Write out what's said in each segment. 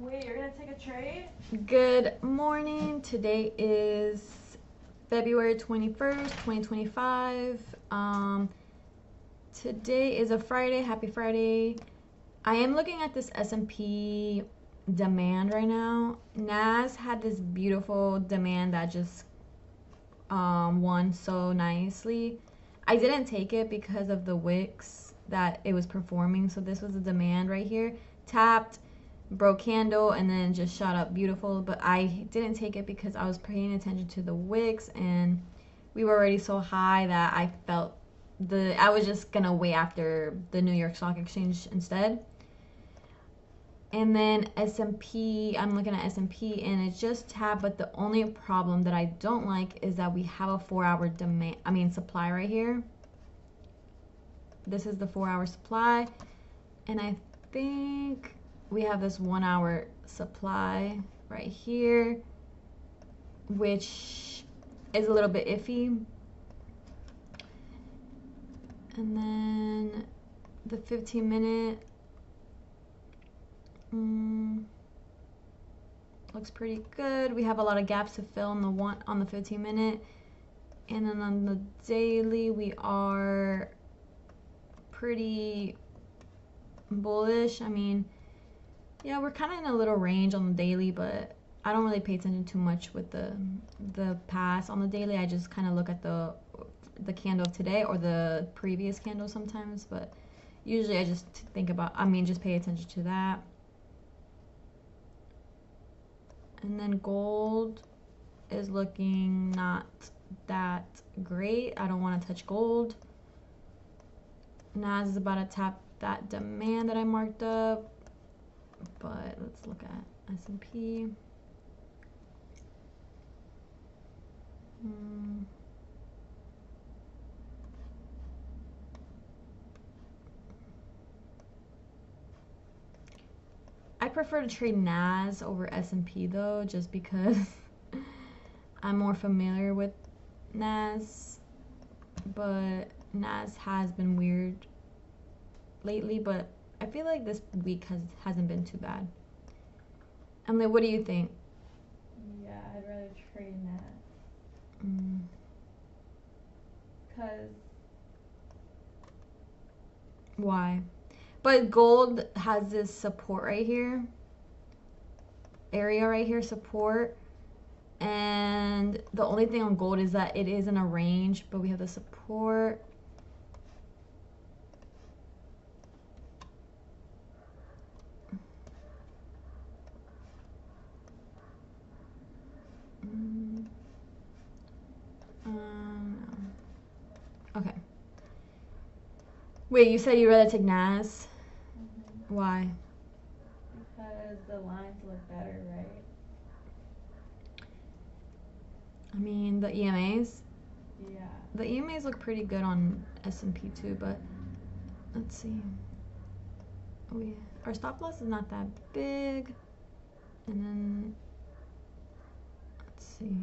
Wait, you're gonna take a trade? Good morning. Today is February 21st, 2025. Today is a Friday. Happy Friday. I am looking at this S&P demand right now. Nas had this beautiful demand that just won so nicely. I didn't take it because of the wicks that it was performing. So this was a demand right here. Tapped, broke candle, and then just shot up beautiful. But I didn't take it because I was paying attention to the wicks, and we were already so high that I felt I was just gonna wait after the New York Stock Exchange instead. And then S&P, I'm looking at S&P and it's just tapped, but the only problem that I don't like is that we have a 4-hour supply right here. This is the 4-hour supply, and I think we have this 1-hour supply right here, which is a little bit iffy. And then the 15-minute looks pretty good. We have a lot of gaps to fill on the 15-minute, and then on the daily we are pretty bullish. I mean, yeah, we're kind of in a little range on the daily, but I don't really pay attention too much with the pass on the daily. I just kind of look at the candle of today or the previous candle sometimes, but usually I just just pay attention to that. And then gold is looking not that great. I don't want to touch gold. Nas is about to tap that demand that I marked up, but let's look at S&P. I prefer to trade Nas over S&P though, just because I'm more familiar with Nas, but Nas has been weird lately, but I feel like this week hasn't been too bad. Emily, what do you think? Yeah, I'd rather trade Nas. Cause why? But gold has this support right here, area right here, support. And the only thing on gold is that it is in a range, but we have the support. Okay. Wait, you said you'd rather take Nas? Why? Because the lines look better, right? I mean, the EMAs? Yeah. The EMAs look pretty good on S&P too, but let's see. Our stop loss is not that big. And then, let's see.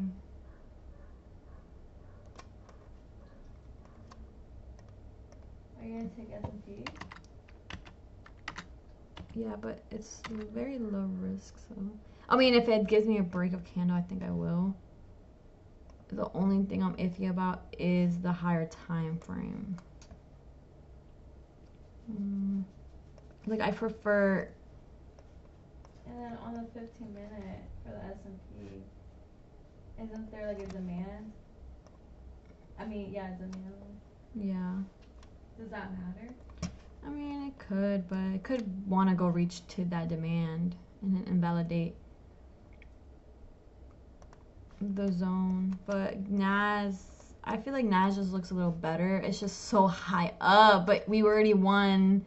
Are you gonna take S&P? Yeah, but it's very low risk, so. I mean, if it gives me a break of candle, I think I will. The only thing I'm iffy about is the higher time frame. Like, I prefer. And then on the 15-minute for the S&P, isn't there like a demand? I mean, yeah, demand. Yeah. Does that matter? I mean, it could, but it could want to go reach to that demand and then invalidate the zone. But Nas, I feel like Nas just looks a little better. It's just so high up, but we already won.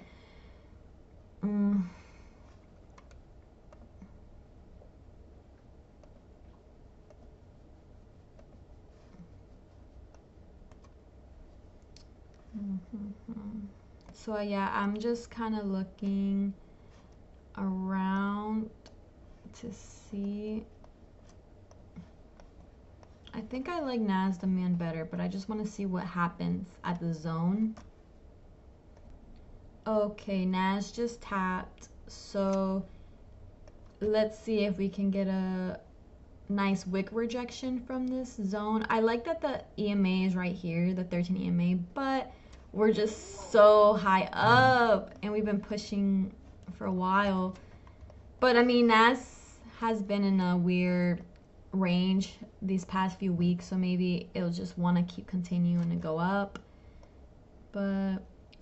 So yeah, I'm just kind of looking around to see. I think I like Nas demand better, but I just want to see what happens at the zone. Okay, Nas just tapped, so let's see if we can get a nice wick rejection from this zone. I like that the EMA is right here, the 13 EMA, but we're just so high up and we've been pushing for a while. But I mean, NAS has been in a weird range these past few weeks, so maybe it'll just want to keep continuing to go up. But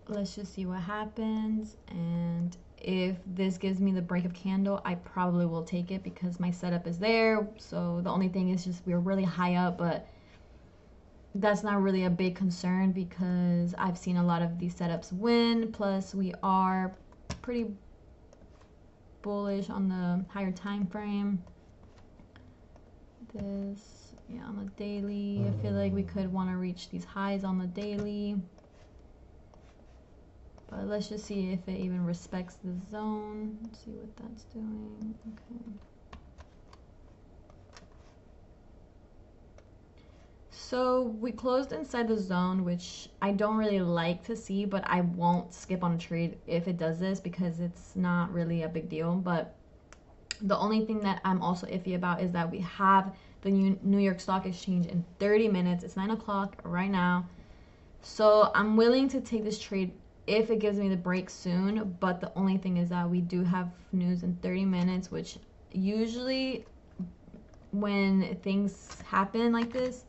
let's just see what happens, and if this gives me the break of candle, I probably will take it because my setup is there. So the only thing is just we're really high up, but that's not really a big concern because I've seen a lot of these setups win, plus we are pretty bullish on the higher time frame. This, yeah, on the daily, I feel like we could want to reach these highs on the daily. But let's just see if it even respects the zone. Let's see what that's doing. Okay. So we closed inside the zone, which I don't really like to see, but I won't skip on a trade if it does this because it's not really a big deal. But the only thing that I'm also iffy about is that we have the New York Stock Exchange in 30 minutes. It's 9 o'clock right now. So I'm willing to take this trade if it gives me the break soon, but the only thing is that we do have news in 30 minutes, which usually when things happen like this,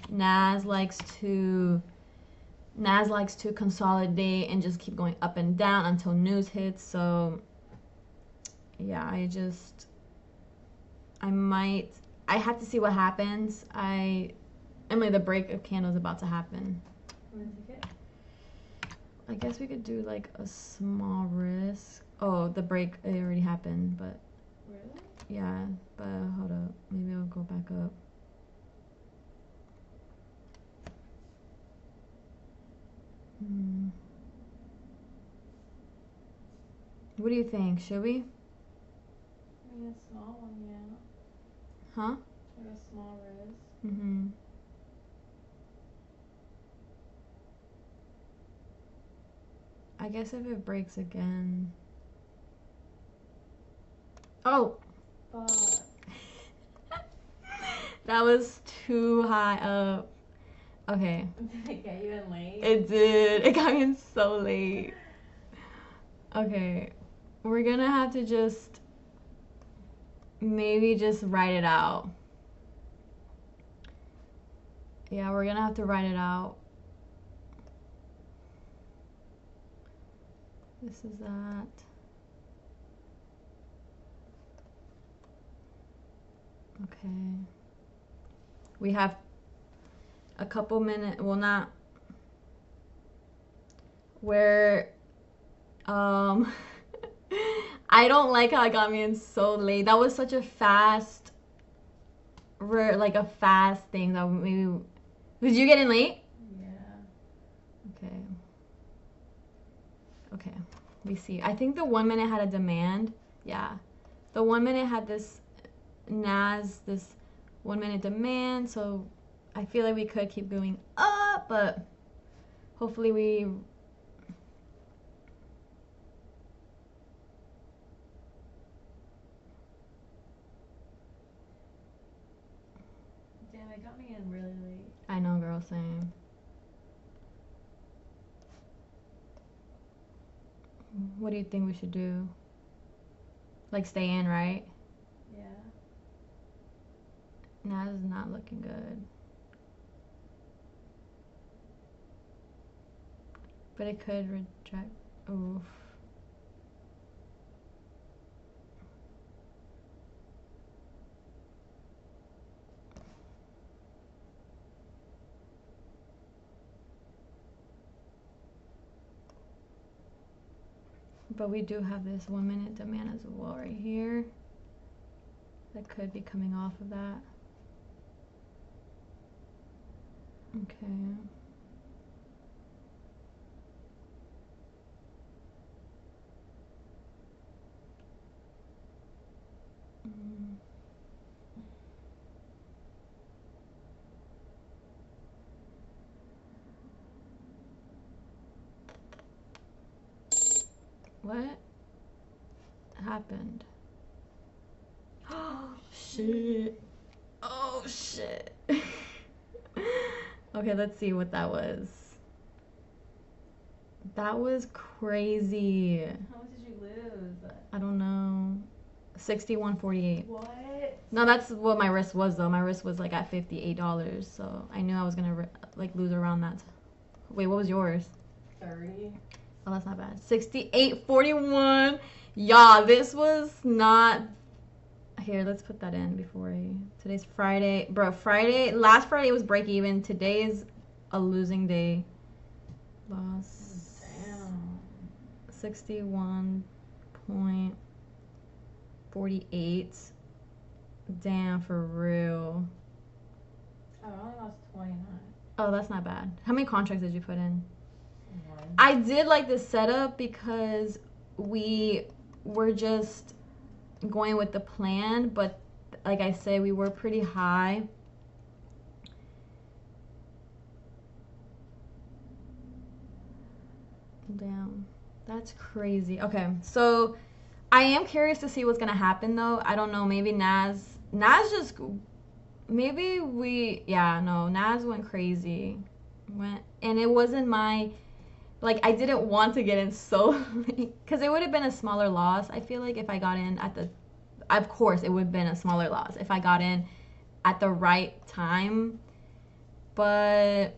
Nas likes to consolidate and just keep going up and down until news hits. So yeah, I have to see what happens. Emily, the break of candle is about to happen. I guess we could do like a small risk. Oh, the break, it already happened, but Really? yeah, but hold up, maybe I'll go back up. What do you think? Should we? I mean, a small one, yeah. Huh? Like a small risk. Mm-hmm. I guess if it breaks again. Oh! Fuck. That was too high up. Okay. Did it get you in late? It did. It got me in so late. Okay. We're gonna have to just maybe just write it out. Yeah, we're gonna have to write it out. This is that. Okay. We have a couple minutes, well not, where, I don't like how it got me in so late. That was such a fast, like a fast thing that maybe, did you get in late? Yeah. Okay. Okay, we see. I think the 1 minute had a demand. Yeah. The 1 minute had this this 1 minute demand, so I feel like we could keep going up, but hopefully we Damn, it got me in really late. I know, girl, same. What do you think we should do? Like stay in, right? Yeah. Nah, this is not looking good. But it could reject. Oof. But we do have this 1 minute demand as well right here. That could be coming off of that. Okay. What happened? shit. Oh shit. Okay, let's see what that was. That was crazy. How much did you lose? I don't know. 61.48. What? No, that's what my risk was though. My risk was like at $58, so I knew I was gonna like lose around that. Wait, what was yours? 30. Oh, that's not bad. 68.41. Yeah, this was not. Here, let's put that in before today's Friday. Bro, last Friday was break even. Today's a losing day. Loss. Damn. 61.48. Damn, for real. Oh, I only lost 29. Oh, that's not bad. How many contracts did you put in? 1. I did like this setup because we were just going with the plan, but like I said, we were pretty high. Damn, that's crazy. Okay, so I am curious to see what's gonna happen though. I don't know, maybe Nas just maybe Nas went crazy. And it wasn't my, like, I didn't want to get in so late because it would have been a smaller loss. I feel like if I got in at the, of course it would have been a smaller loss if I got in at the right time, but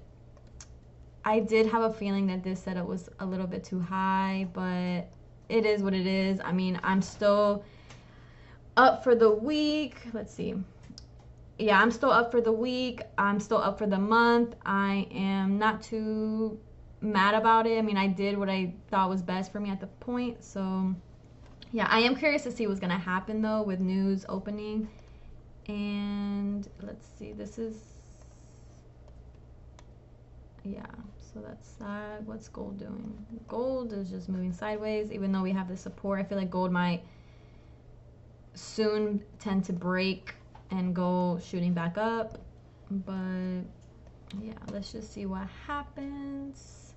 I did have a feeling that this setup was a little bit too high, but it is what it is. I mean, I'm still up for the week. Let's see. Yeah, I'm still up for the week. I'm still up for the month. I am not too mad about it. I mean, I did what I thought was best for me at the point. So, yeah, I am curious to see what's going to happen, though, with news opening. And let's see. This is... Yeah, so that's that. What's gold doing? Gold is just moving sideways. Even though we have the support, I feel like gold might soon tend to break and go shooting back up. But yeah, let's just see what happens.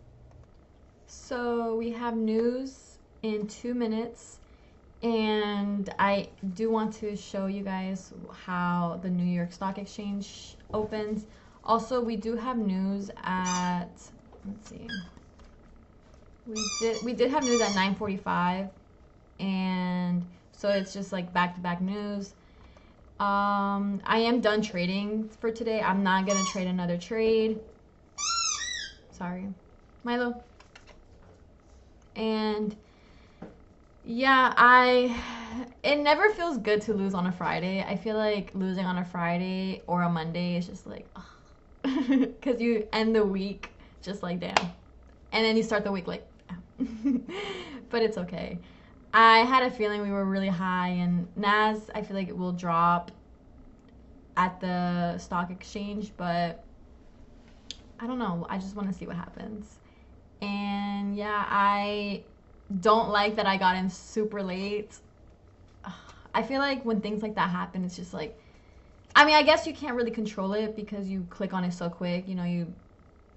So we have news in 2 minutes, and I do want to show you guys how the New York Stock Exchange opens. Also, we do have news at, let's see, we did have news at 9:45, and so it's just like back-to-back news. I am done trading for today. I'm not gonna trade another trade. Sorry, Milo. And yeah, it never feels good to lose on a Friday. I feel like losing on a Friday or a Monday is just like, because you end the week just like damn, and then you start the week like but it's okay. I had a feeling we were really high, and Nas, I feel like it will drop at the stock exchange, but I don't know. I just want to see what happens. And yeah, I don't like that I got in super late. I feel like when things like that happen, it's just like, I mean, I guess you can't really control it because you click on it so quick, you know, and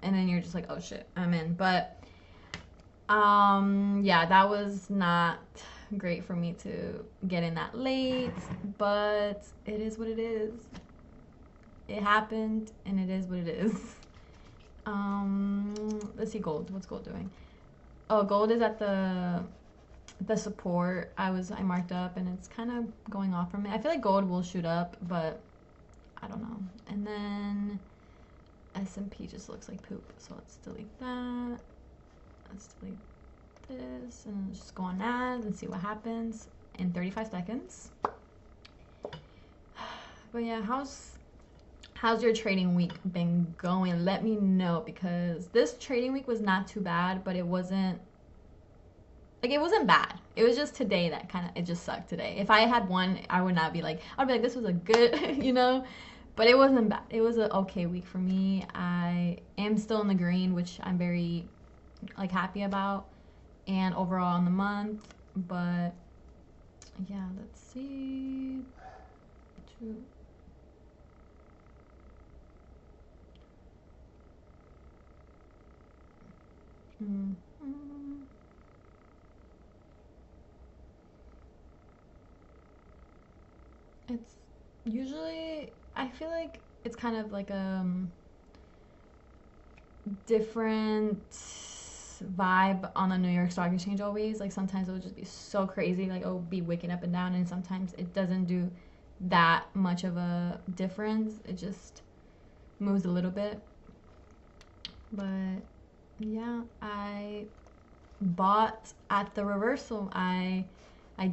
then you're just like, oh shit, I'm in. But yeah, that was not great for me to get in that late, but it is what it is. It happened, and it is what it is. Let's see, gold. What's gold doing? Oh, gold is at the support. I marked up, and it's kind of going off from it. I feel like gold will shoot up, but I don't know. And then S&P just looks like poop, so let's delete that. Let's delete this, and just go on ads and see what happens in 35 seconds. But yeah, how's your trading week been going? Let me know, because this trading week was not too bad, but it wasn't bad. It was just today that it just sucked today. If I had one, I would not be like, I'd be like, this was a good, you know, but it wasn't bad. It was an okay week for me. I am still in the green, which I'm very like happy about, and overall on the month. But yeah, let's see. Usually, I feel like it's kind of like a different vibe on the New York Stock Exchange always. Like sometimes it'll just be so crazy, like it'll be waking up and down, and sometimes it doesn't do that much of a difference. It just moves a little bit. But yeah, I bought at the reversal. I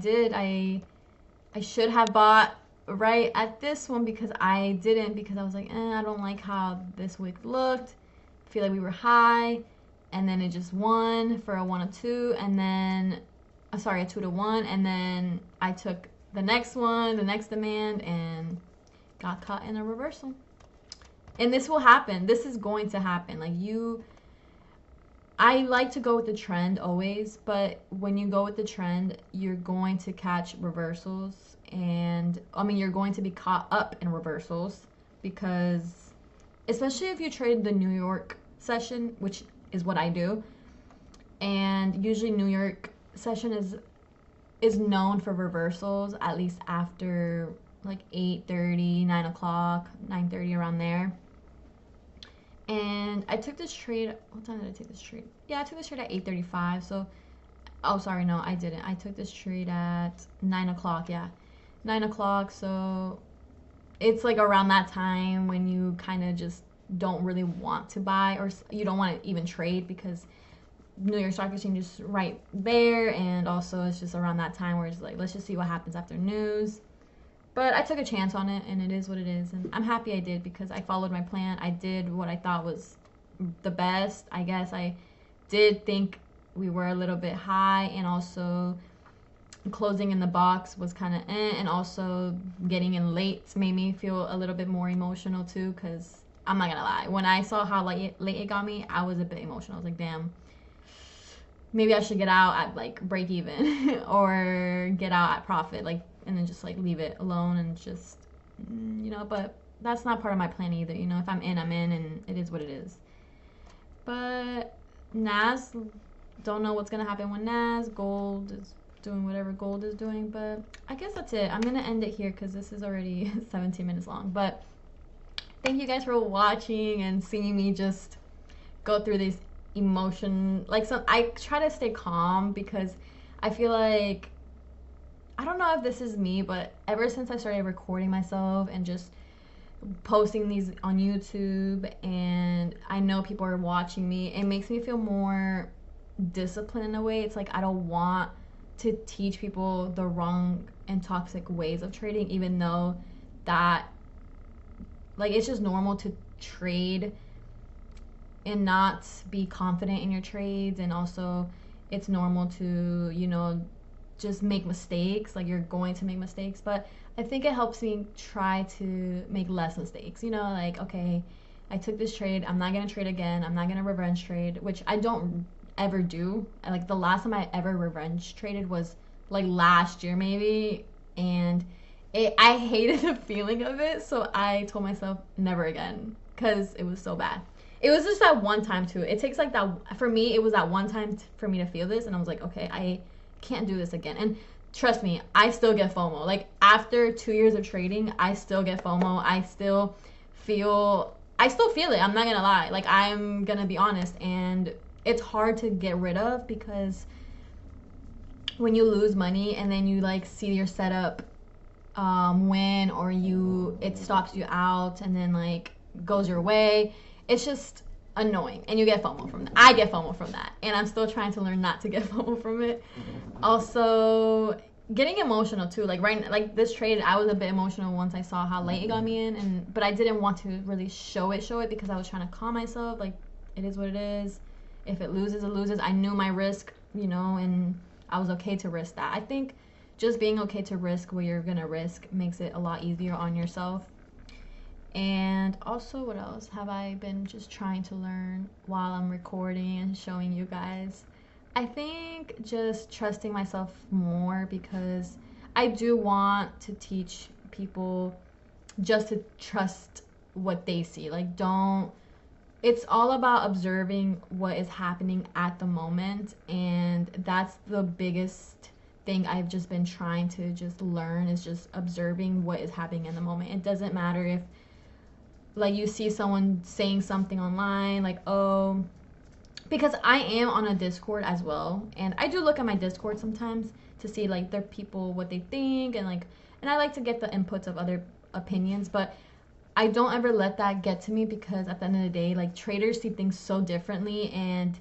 did. I should have bought right at this one because I didn't, because I was like, I don't like how this wick looked. I feel like we were high, and then it just won for a 102, and then sorry, a 2-1, and then I took the next one, the next demand, and got caught in a reversal. And this will happen. This is going to happen. Like I like to go with the trend always, but when you go with the trend, you're going to catch reversals, and I mean, you're going to be caught up in reversals because, especially if you trade the New York session, which is what I do, and usually New York session is known for reversals at least after like 8:30, 9 o'clock, 9:30, around there. And I took this trade. What time did I take this trade? Yeah, I took this trade at 8:35. So, oh, sorry, no, I didn't. I took this trade at 9 o'clock. Yeah, 9 o'clock. So, it's like around that time when you kind of just don't really want to buy, or you don't want to even trade, because New York Stock Exchange is right there, and also it's just around that time where it's like, let's just see what happens after news. But I took a chance on it, and it is what it is. And I'm happy I did because I followed my plan. I did what I thought was the best. I guess I did think we were a little bit high, and also closing in the box was kind of and also getting in late made me feel a little bit more emotional too, because I'm not gonna lie, when I saw how late it got me, I was a bit emotional. I was like, damn, maybe I should get out at like break even or get out at profit, like, and then just like leave it alone and just, but that's not part of my plan either. If I'm in, I'm in, and it is what it is. But Nas, don't know what's gonna happen with Nas. Gold is doing whatever gold is doing, but I guess that's it. I'm gonna end it here because this is already 17 minutes long. But thank you guys for watching and seeing me just go through these emotion. I try to stay calm because I feel like, I don't know if this is me, but ever since I started recording myself and just posting these on YouTube, and I know people are watching me, it makes me feel more disciplined in a way. It's like I don't want to teach people the wrong and toxic ways of trading, even though that, like, it's just normal to trade and not be confident in your trades, and also it's normal to just make mistakes. Like, you're going to make mistakes, but I think it helps me try to make less mistakes. Like, okay, I took this trade, I'm not gonna trade again, I'm not gonna revenge trade, which I don't ever do. Like, the last time I ever revenge traded was like last year maybe, and I hated the feeling of it, so I told myself never again because it was so bad. It was just that one time too. It takes like that, for me, it was that one time for me to feel this, and I was like, okay, I can't do this again. And trust me, I still get FOMO. Like, after 2 years of trading, I still get FOMO. I still feel it. I'm not gonna lie. Like, I'm gonna be honest, and it's hard to get rid of because when you lose money and then you like see your setup win, or it stops you out and then like goes your way, it's just annoying, and you get FOMO from that. I get FOMO from that, and I'm still trying to learn not to get FOMO from it. Also, getting emotional too. Like this trade, I was a bit emotional once I saw how late it got me in, but I didn't want to really show it because I was trying to calm myself. Like, it is what it is. If it loses, it loses. I knew my risk, and I was okay to risk that. I think just being okay to risk what you're gonna risk makes it a lot easier on yourself. And also, what else have I been just trying to learn while I'm recording and showing you guys? I think just trusting myself more, because I do want to teach people just to trust what they see. Like, it's all about observing what is happening at the moment, and that's the biggest thing I've just been trying to just learn is just observing what is happening in the moment. It doesn't matter if like you see someone saying something online like, oh, because I am on a Discord as well, and I do look at my Discord sometimes to see like their people what they think, and like, and I like to get the inputs of other opinions, but I don't ever let that get to me, because at the end of the day, like, traders see things so differently, and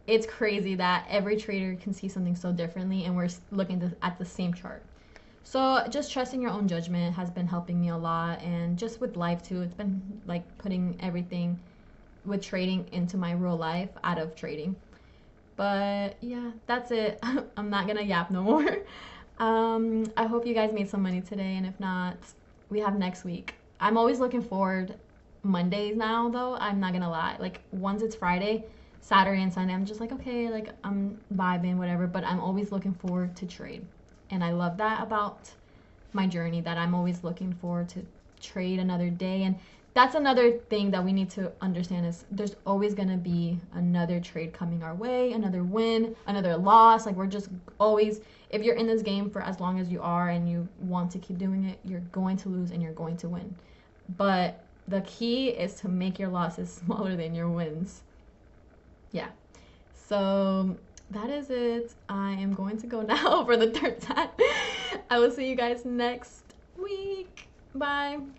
it's crazy that every trader can see something so differently, and we're looking at the same chart. So just trusting your own judgment has been helping me a lot, and just with life too, it's been like putting everything with trading into my real life out of trading. But yeah, that's it. I'm not gonna yap no more. I hope you guys made some money today, and if not, we have next week. I'm always looking forward Mondays now, though. I'm not gonna lie. Like, once it's Friday, Saturday and Sunday, I'm just like, okay, like, I'm vibing, whatever. But I'm always looking forward to trade. And I love that about my journey, that I'm always looking forward to trade another day. And that's another thing that we need to understand, is there's always going to be another trade coming our way, another win, another loss. Like, we're just always, if you're in this game for as long as you are and you want to keep doing it, you're going to lose and you're going to win. But the key is to make your losses smaller than your wins. Yeah. So that is it. I am going to go now for the third time. I will see you guys next week. Bye.